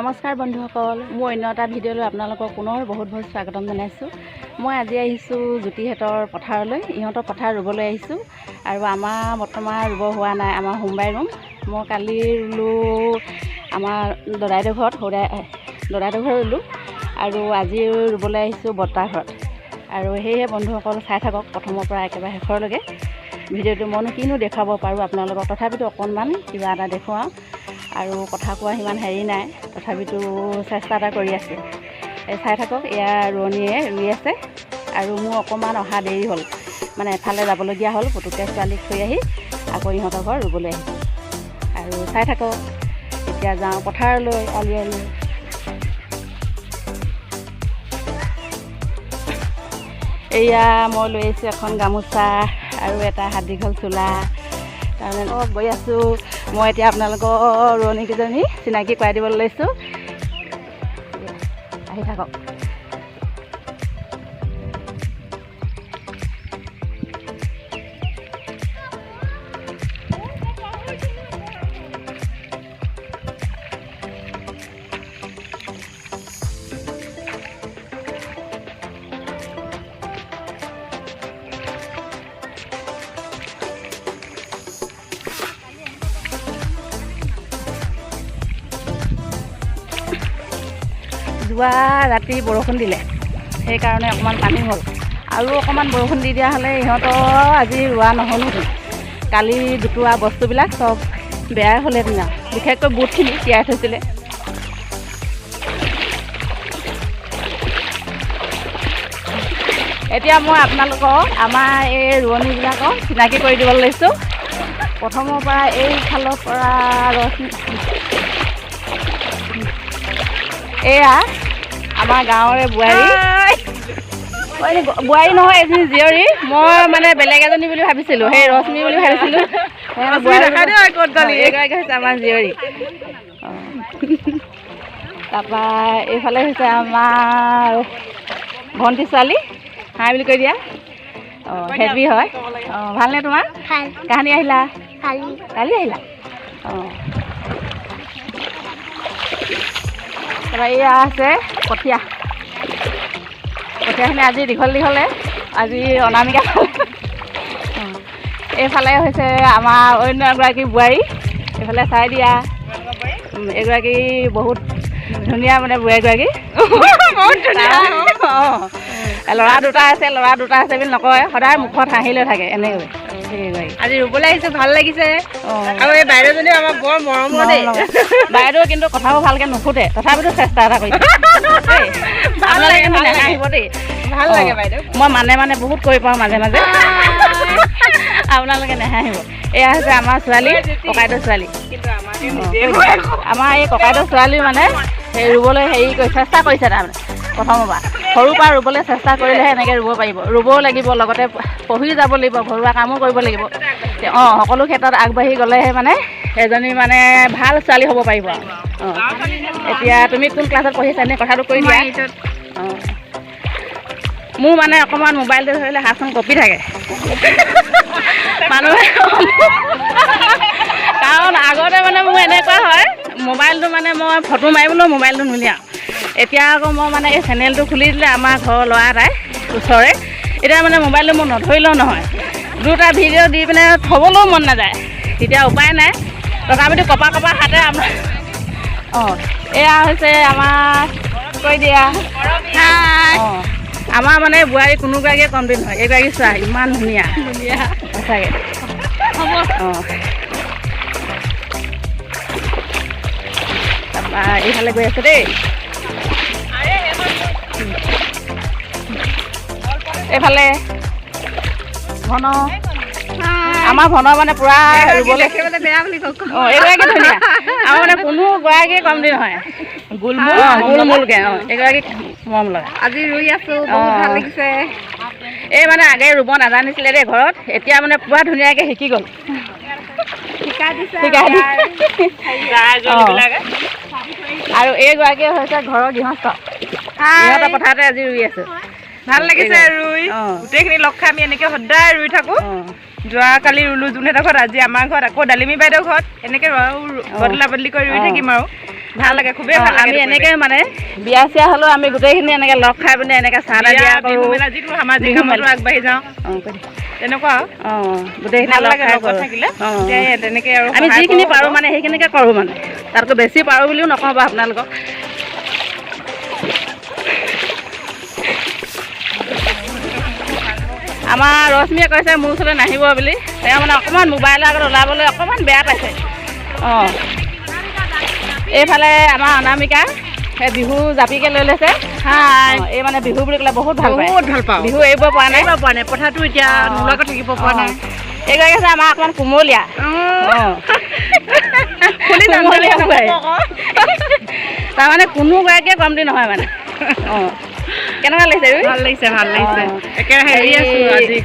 নমস্কাৰ বন্ধুসকল, মই অন্য এটা ভিডিঅ'লৈ আপোনালোকক পুনৰ বহুত স্বাগতম জনাইছোঁ। মই আজি আহিছোঁ জ্যোতিহঁতৰ পথাৰলৈ। ইহঁতৰ পথাৰ ৰুবলৈ আহিছোঁ আৰু আমাৰ বৰ্তমান ৰুব হোৱা নাই, আমাৰ সোমবাৰে ৰুম। মই কালি ৰুলোঁ আমাৰ দদাইদেউৰ ঘৰত, দদাইদেউৰ ঘৰত ৰুলোঁ আৰু আজি ৰুবলৈ আহিছোঁ বৰ্তাৰ ঘৰত। আৰু সেয়েহে বন্ধুসকল চাই থাকক প্ৰথমৰ পৰা একেবাৰে শেষৰলৈকে ভিডিঅ'টো। মইনো কিনো দেখুৱাব পাৰোঁ আপোনালোকক, তথাপিতো অকণমান কিবা এটা দেখুৱাওঁ। আৰু কথা কোৱা সিমান হেৰি নাই, তথাপিতো চেষ্টা এটা কৰি আছোঁ। চাই থাকক, এয়া ৰোৱনীয়ে ৰুই আছে আৰু মোৰ অকণমান অহা দেৰি হ'ল, মানে এফালে যাবলগীয়া হ'ল। পুতুককৈ ছোৱালীক থৈ আহি আকৌ ইহঁতৰ ঘৰ ৰুবলৈ আহিছোঁ। আৰু চাই থাকক, এতিয়া যাওঁ পথাৰলৈ আলিয়ালি। এয়া মই লৈ আহিছোঁ এখন গামোচা আৰু এটা হাত দীঘল চোলা। তাৰমানে গৈ আছোঁ মই এতিয়া আপোনালোকৰ ৰোৱনীকেইজনী চিনাকি কৰাই দিবলৈ লৈছোঁ। আহি থাকক। যোৱা ৰাতি বৰষুণ দিলে, সেইকাৰণে অকণমান পানী হ'ল। আৰু অকণমান বৰষুণ দি দিয়া হ'লে ইহঁতৰ আজি ৰোৱা নহ'লহেঁতেন। কালি দুটোৱা বস্তুবিলাক চব বেয়াই হ'লহেঁতেন, বিশেষকৈ বুটখিনি তিয়াই থৈছিলে। এতিয়া মই আপোনালোকক আমাৰ এই ৰোৱনীবিলাকক চিনাকি কৰি দিবলৈ লৈছোঁ। প্ৰথমৰ পৰা এইফালৰ পৰা এয়া আমাৰ গাঁৱৰে বোৱাৰী নহয়, এজনী জীয়ৰী। মই মানে বেলেগ এজনী বুলি ভাবিছিলোঁ, সেই ৰশ্মি বুলি ভাবিছিলোঁ। এগৰাকী হৈছে আমাৰ জীয়ৰী। তাৰপৰা এইফালে হৈছে আমাৰ ভণ্টি ছোৱালী, হাই বুলি কৈ দিয়া। হেভি হয়। ভালনে তোমাৰ? কাহানি আহিলা? কালি আহিলা? তাৰপৰা এয়া আছে কঠীয়াখিনি আজি দীঘলে, আজি অনামিকা। এইফালে হৈছে আমাৰ অন্য এগৰাকী বোৱাৰী, এইফালে চাই দিয়া। এগৰাকী বহুত ধুনীয়া, মানে বোৱাৰীগৰাকী ল'ৰা দুটা আছে বুলি নকয়, সদায় মুখত হাঁহি লৈ থাকে এনেকৈ। আজি ৰুবলৈ আহিছোঁ, ভাল লাগিছে। আৰু এই বাইদেউজনীও আমাৰ বৰ মৰমৰ দেই। বাইদেউ কিন্তু কথাবোৰ ভালকৈ নুফুটে, তথাপিতো চেষ্টা এটা কৰিছে। আহিব দেই, ভাল লাগে বাইদেউ। মই মানে বহুত কৰি পাওঁ মাজে মাজে, আপোনালোকে নাহাঁহিব। এয়া হৈছে আমাৰ ছোৱালী, ককাইদেউ ছোৱালী। আমাৰ এই ককাইদেউ ছোৱালী মানে সেই ৰুবলৈ চেষ্টা কৰিছে। তাৰমানে প্ৰথমৰ পৰা সৰুৰ পৰা ৰুবলৈ চেষ্টা কৰিলেহে এনেকৈ ৰুব পাৰিব। ৰুবও লাগিব, লগতে পঢ়ি যাব লাগিব, ঘৰুৱা কামো কৰিব লাগিব। সকলো ক্ষেত্ৰত আগবাঢ়ি গ'লেহে মানে এজনী মানে ভাল ছোৱালী হ'ব পাৰিব। এতিয়া তুমি কোন ক্লাছত পঢ়িছা এনে কথাটো কৈ দিয়া। মোৰ মানে অকণমান মোবাইলটো ধৰিলে হাতখন কঁপি থাকে মানুহে, কাৰণ আগতে মানে মোৰ এনেকুৱা হয়, মোবাইলটো মানে মই ফটো মাৰিবলৈও মোবাইলটো নুলিয়াওঁ। এতিয়া আকৌ মই মানে এই চেনেলটো খুলি দিলে আমাৰ ঘৰৰ ল'ৰা এটাই ওচৰে, এতিয়া মানে মোবাইলটো মোৰ নধৰিলেও নহয়। দুটা ভিডিঅ' দি পিনে থ'বলৈও মন নাযায়, তেতিয়া উপায় নাই, তথাপিতো কপা হাতে আমাৰ। এয়া হৈছে আমাৰ কৈ দিয়া। আমাৰ মানে বোৱাৰী কোনোগৰাকীয়ে কমপ্লিট নহয়, এইগৰাকী চোৱা ইমান ধুনীয়া সঁচাকৈ। তাৰপৰা এইফালে গৈ আছে দেই, এইফালে ঘন আমাৰ ঘনৰ মানে পুৰা ৰুবলৈ বেয়া বুলি কওক। এইগৰাকী ধুনীয়া, আমাৰ মানে কোনো গৰাকীয়ে কমটি নহয়, গোলমোলকৈ। এইগৰাকী মৰম লগা। আজি ৰুই আছোঁ, বহুত ভাল লাগিছে। এই মানে আগে ৰুব নাজানিছিলে দেই ঘৰত, এতিয়া মানে পুৰা ধুনীয়াকৈ শিকি গ'ল। আৰু এইগৰাকী হৈছে ঘৰৰ গৃহস্থ, ইহঁতৰ পথাৰতে আজি ৰুই আছোঁ। ভাল লাগিছে ৰুই, গোটেইখিনি লগ খাই আমি এনেকৈ সদায় ৰুই থাকোঁ। যোৱাকালি ৰুলোঁ যোনহেঁতৰ ঘৰত, আজি আমাৰ ঘৰত, আকৌ ডালিমী বাইদেউৰ ঘৰত, এনেকৈ বদলা বদলি কৰি ৰুই থাকিম আৰু। ভাল লাগে, খুবেই ভাল লাগে। আমি এনেকৈ মানে বিয়া চিয়া হ'লেও আমি গোটেইখিনি এনেকৈ লগ খাই পিনে এনেকৈ চাহ তাহ দিয়া বিহু কৰোঁ। মেলা যিটো সামাজিক কামতো আগবাঢ়ি যাওঁ তেনেকুৱা গোটেইখিনি ভাল লগ লাগে খাই লগত কৰোঁ। থাকিলে তেনেকৈ আৰু আমি সহায় যিখিনি কৰোঁ। পাৰোঁ মানে সেইখিনিকে কৰোঁ মানে, তাতকৈ বেছি পাৰোঁ বুলিও নকওঁ বাৰু আপোনালোকক। আমাৰ ৰশ্মিয়ে কৈছে মোৰ ওচৰলৈ নাহিব বুলি, তেওঁ মানে অকণমান মোবাইলৰ আগত ওলাবলৈ অকণমান বেয়া পাইছে। এইফালে আমাৰ অনামিকা সেই বিহু জাপিকে লৈ লৈছে। এই মানে বিহু বুলি ক'লে বহুত ভাল পায়, বহুত ভাল পাওঁ। বিহু এৰিব পৰা নাই, কথাটো এতিয়া নোলোৱাকৈ থাকিব পৰা নাই। এইগৰাকী আছে আমাৰ অকণমান কোমলীয়া। তাৰমানে কোনো গৰাকীয়ে কমতি নহয় মানে। কেনেকুৱা লাগিছে? ভাল লাগিছে, ভাল লাগিছে। একেৰাহে হেৰি আছো আজি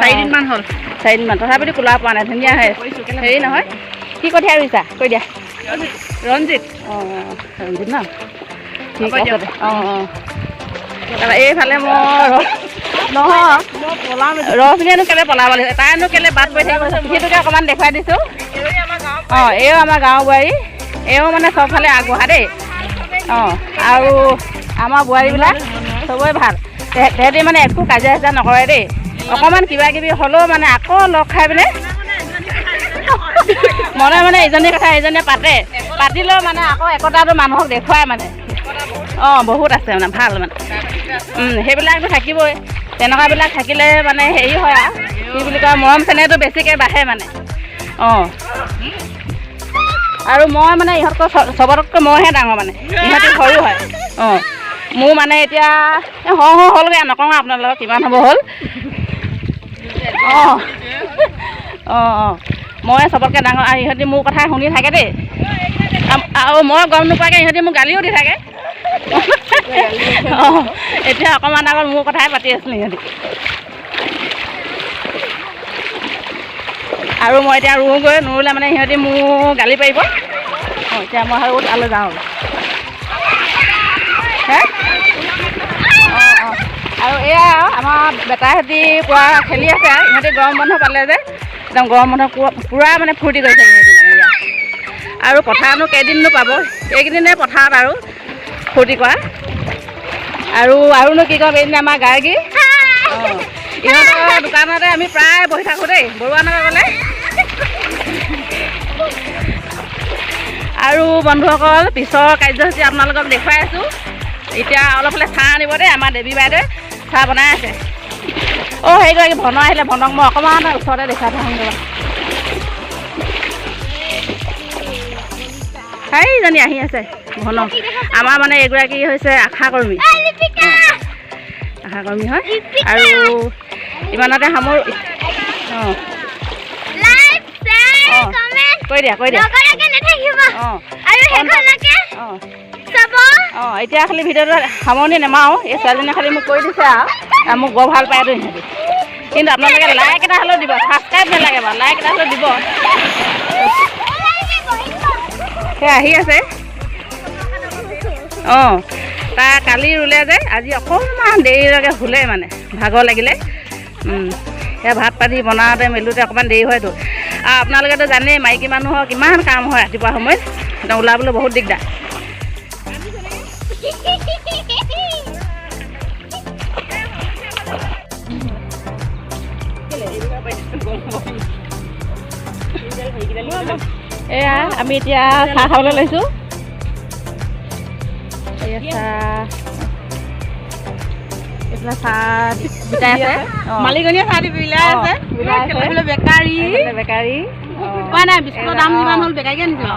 4 দিনমান হ'ল। 4 দিনমান তথাপিতো কোলা পোৱা নাই, ধুনীয়া হৈ হেৰি নহয়। কি কঠীয়া ৰুইছা কৈ দিয়া? ৰঞ্জিত। ৰঞ্জিত ন, ঠিক আছে দে। তাৰপৰা এইফালে মই নহয় ৰশ্মিয়েনো কেলৈ পলাব লাগিছে, তাইনো কেলৈ বাট পৰি থাকিব, সেইটোকে অকণমান দেখুৱাই দিছোঁ। এইও আমাৰ গাঁৱৰ বোৱাৰী, এইও মানে চবফালে আগবঢ়া দেই। আৰু আমাৰ বোৱাৰীবিলাক চবৰে ভাল, তেহেঁতি মানে একো কাজিয়া চাজিয়া নকৰে দেই। অকণমান কিবা কিবি হ'লেও মানে আকৌ লগ খাই পিনে মনে মানে ইজনীৰ কথা ইজনীয়ে পাতিলেও মানে আকৌ একতাটো মানুহক দেখুৱাই মানে। বহুত আছে মানে ভাল মানে, সেইবিলাকতো থাকিবই। তেনেকুৱাবিলাক থাকিলে মানে হেৰি হয় আৰু কি বুলি কয়, মৰম চেনেহটো বেছিকৈ বাঢ়ে মানে। আৰু মই মানে ইহঁতকৈ চবতকৈ মইহে ডাঙৰ মানে, ইহঁতি সৰু হয়। মোৰ মানে এতিয়া হ'লগৈ, নকওঁ আপোনালোকক কিমান হ'ব হ'ল। মই চবতকৈ ডাঙৰ, আৰু ইহঁতি মোৰ কথা শুনি থাকে দেই। আৰু মই গম নোপোৱাকৈ ইহঁতি মোক গালিও দি থাকে। এতিয়া অকণমান আগত মোৰ কথাই পাতি আছিলোঁ ইহঁতি। আৰু মই এতিয়া ৰুওঁগৈ, নুৰুলে মানে সিহঁতি মোৰ গালি পাৰিব। এতিয়া মই আৰু তালৈ যাওঁ। আৰু এয়া আমাৰ বেটাহঁতি পুৰা খেলি আছে। ইহঁতি গৰম বন্ধ পালে যে একদম গৰম বন্ধ পুৰা মানে ফূৰ্তি কৰিছে ইহঁতি মানে ইয়াত। আৰু পথাৰনো কেইদিননো পাব, এইকেইদিনে পথাৰত আৰু ফূৰ্তি কৰা। আৰুনো কি ক'ম, এইদিন আমাৰ গাৰ্গী। ইহঁতৰ দোকানতে আমি প্ৰায় বহি থাকোঁ দেই, বৰুৱানগৰ গ'লে। আৰু বন্ধুসকল, পিছৰ কাৰ্যসূচী আপোনালোকক দেখুৱাই আছোঁ। এতিয়া অলপ হ'লে চাহ আনিব দেই, আমাৰ দেৱী বাইদেৱে চাহ বনাই আছে। সেইগৰাকী ভন আহিলে, ভনক মই অকণমান ওচৰতে দেখুৱাই থওঁ। সেইজনী আহি আছে ভনক। আমাৰ মানে এইগৰাকী হৈছে আশাকৰ্মী, আশাকৰ্মী হয়। আৰু ইমানতে সামৰোঁ। কৈ দিয়া। এতিয়া খালি ভিডিঅ'টো সামৰণি নেমাৰো। এই ছোৱালীজনীয়ে খালি মোক কৈ দিছে আৰু মোক বৰ ভাল পায়তো সিহঁতি। কিন্তু আপোনালোকে লাইক এটা হ'লেও দিব, ছাবস্ক্ৰাইব নালাগে বাৰু, লাইক এটা হ'লেও দিব। সেই আহি আছে। তাই কালি ৰুলে যে আজি অকণমান দেৰিলৈকে শুলে মানে, ভাগৰ লাগিলে। সেয়া ভাত পানী বনাওঁতে মেলোঁতে অকণমান দেৰি হয়তো। আৰু আপোনালোকেতো জানেই মাইকী মানুহৰ কিমান কাম হয় ৰাতিপুৱা সময়ত, একদম ওলাবলৈ বহুত দিগদাৰ। এয়া আমি এতিয়া চাহ খাবলৈ লৈছোঁ। মালিকনীয়ে চাহ দি বিলাই আছে। বেকাৰী উপায় নাই, বিস্কুটৰ দাম যিমান হ'ল বেকাৰীকে আনিছোঁ।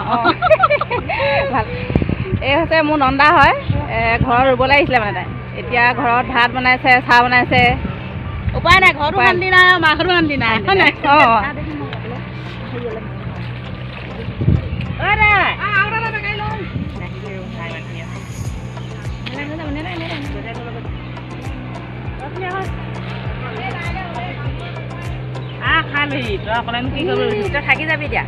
ভাল। এই হৈছে মোৰ নন্দা হয়, ঘৰত ৰুবলৈ আহিছিলে মানে তাই। এতিয়া ঘৰত ভাত বনাইছে, চাহ বনাইছে। উপায় নাই, ঘৰতো শান্তি নাই আৰু মাঘতো শান্তি নাই। থাকি যাবি এতিয়া।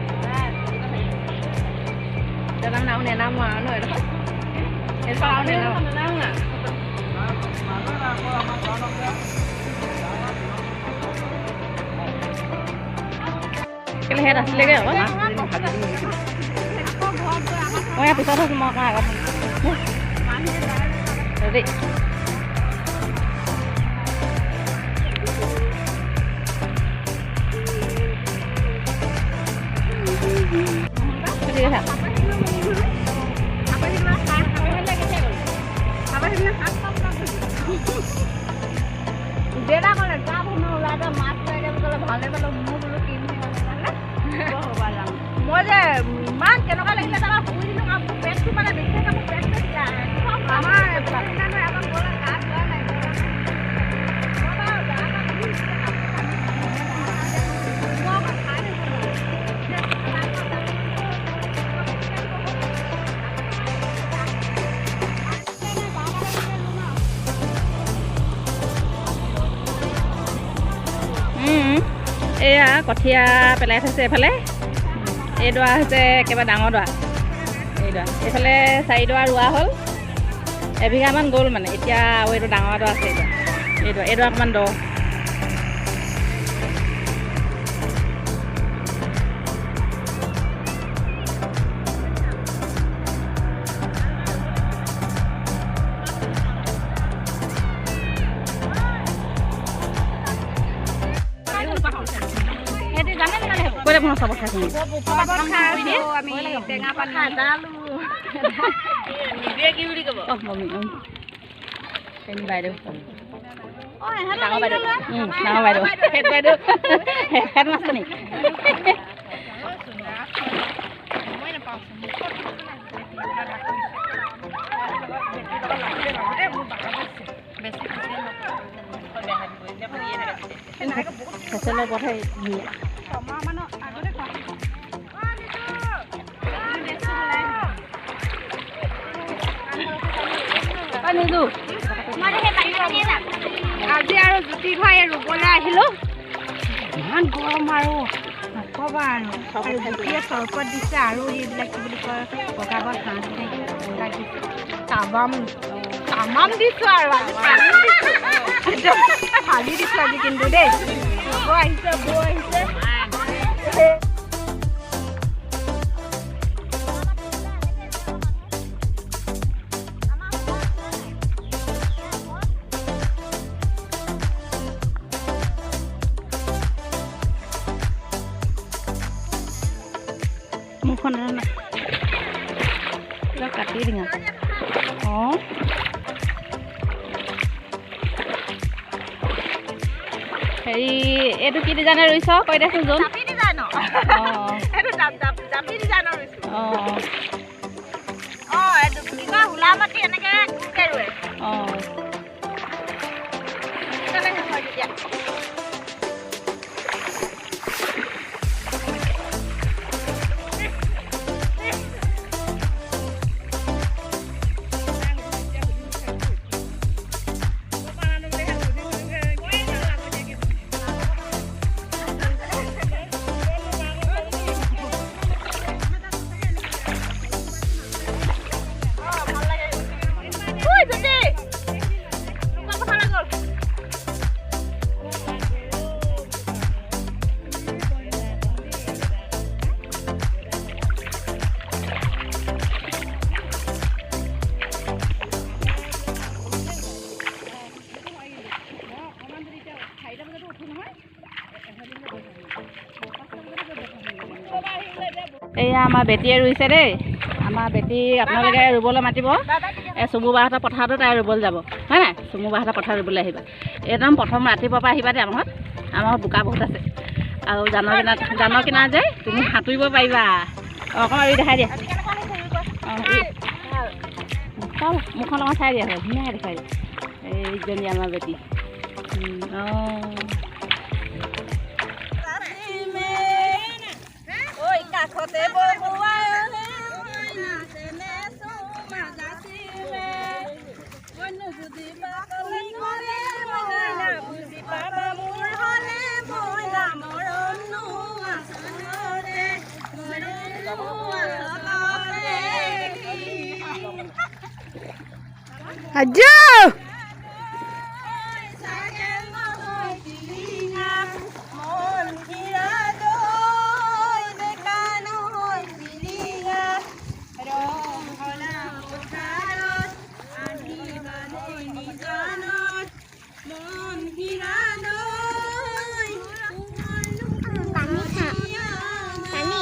কেলে হেড আছিলেগৈ আকৌ মই ইয়াৰ পিছত আছোঁ মই আগত দেই ঠিক আছে দেউতা ক'লে যা ভনো ওলাই তই মাছ লাগে বুলি ক'লে ভালে পালোঁ মোৰ বোলো কিনি মই যে ইমান কেনেকুৱা লাগিলে তাৰপৰা শুই দিলোঁ কাপোৰ পেটটো মানে বিশেষ কাপোৰ পেটটো আমাৰ এয়া কঠীয়া পেলাই থৈছে এইফালে এইডৰা হৈছে একেবাৰে ডাঙৰ ডৰা এইডৰা এইফালে 4 ডৰা ৰোৱা হ'ল এবিঘামান গ'ল মানে এতিয়া আৰু এইটো ডাঙৰ ডৰা আছে এইডৰা অকণমান দ কইলে কোনো সব খাই আমি টেঙা পাত খালো নিজে কি বুলি কব মমি এনি বাইদেউ ডাঙৰ বাইদেউ ডাঙৰ বাইদেউ হেড বাইদেউ হেড মাষ্টৰ নি মই নাপাওঁ ফেচেলৰ পঠাই আজি আৰু জুতি ভাই ৰুবলৈ আহিলোঁ ইমান গৰম আৰু নক'বা আৰু জুতিয়ে চৰবত দিছে আৰু এইবিলাক কি বুলি কয় পকাবত হাঁহ দিছে তামাম দিছোঁ আৰু ফালি দিছোঁ আজি কিন্তু দেই বৌ আহিছে মুখখন কাটি দিঙা অঁ হেৰি এইটো কি ডিজাইনৰ ৰুইছ কৈ দেচোন যোন এয়া আমাৰ বেটীয়ে ৰুইছে দেই আমাৰ বেটী আপোনালোকে ৰুবলৈ মাতিব চুমু বাহঁতৰ পথাৰতো তাই ৰুবলৈ যাব হয় নাই চুমু বাহঁতৰ পথাৰ ৰুবলৈ আহিবা একদম প্ৰথম ৰাতিপুৱাৰ পৰা আহিবা দেই আমাৰ বোকা বহুত আছে আৰু জানৰ কিনাৰত যে তুমি সাঁতুৰিব পাৰিবা অকণমান ৰুই দেখাই দিয়া মুখখন অকণমান চাই দিয়া ধুনীয়াকৈ দেখাই দিয়া এইজনী আমাৰ বেটী কাষতে আজো পানী খা পানী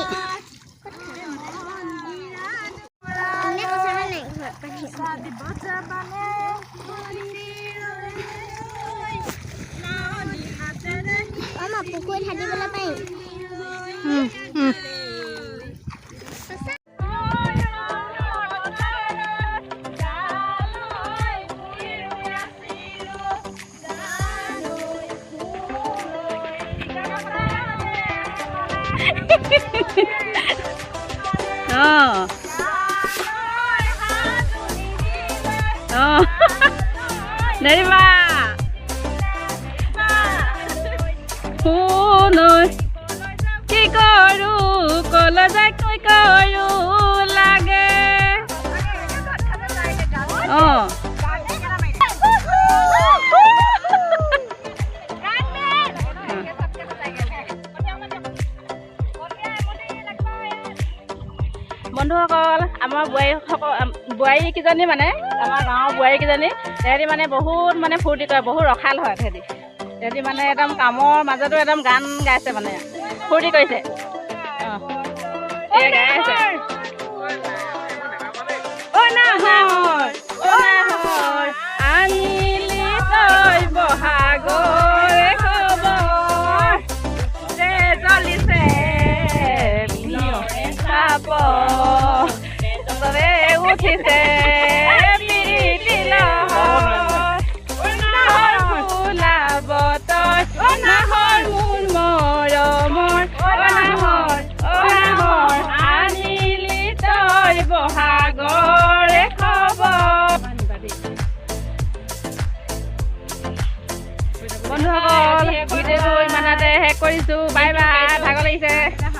কোনে কৈছে মানে ঘৰত পানী মই পুখুৰীত সাঁতুৰিবলৈ পাৰিম নেৰিবা কি কৰো কলৈ যায় কৈ কৰো লাগে বন্ধুসকল আমাৰ বোৱাৰীকেইজনী মানে আমাৰ গাঁৱৰ বোৱাৰীকেইজনী তেহেঁতি মানে বহুত মানে ফূৰ্তি কৰে বহুত ৰখাল হয় তেহেঁতি মানে একদম কামৰ মাজতো একদম গান গাইছে মানে ফূৰ্তি কৰিছে গাই আছে আনিলি তই বহাগৰে খবৰ যে জ্বলিছে চাপ চবে উঠিছে নাহৰ মোৰ মৰমৰ আনিলি তই বহাগৰে খবৰ বন্ধুসকল ভিডিঅ'টো ইমানতে শেষ কৰিছোঁ বাই বাই ভাগৰ লাগিছে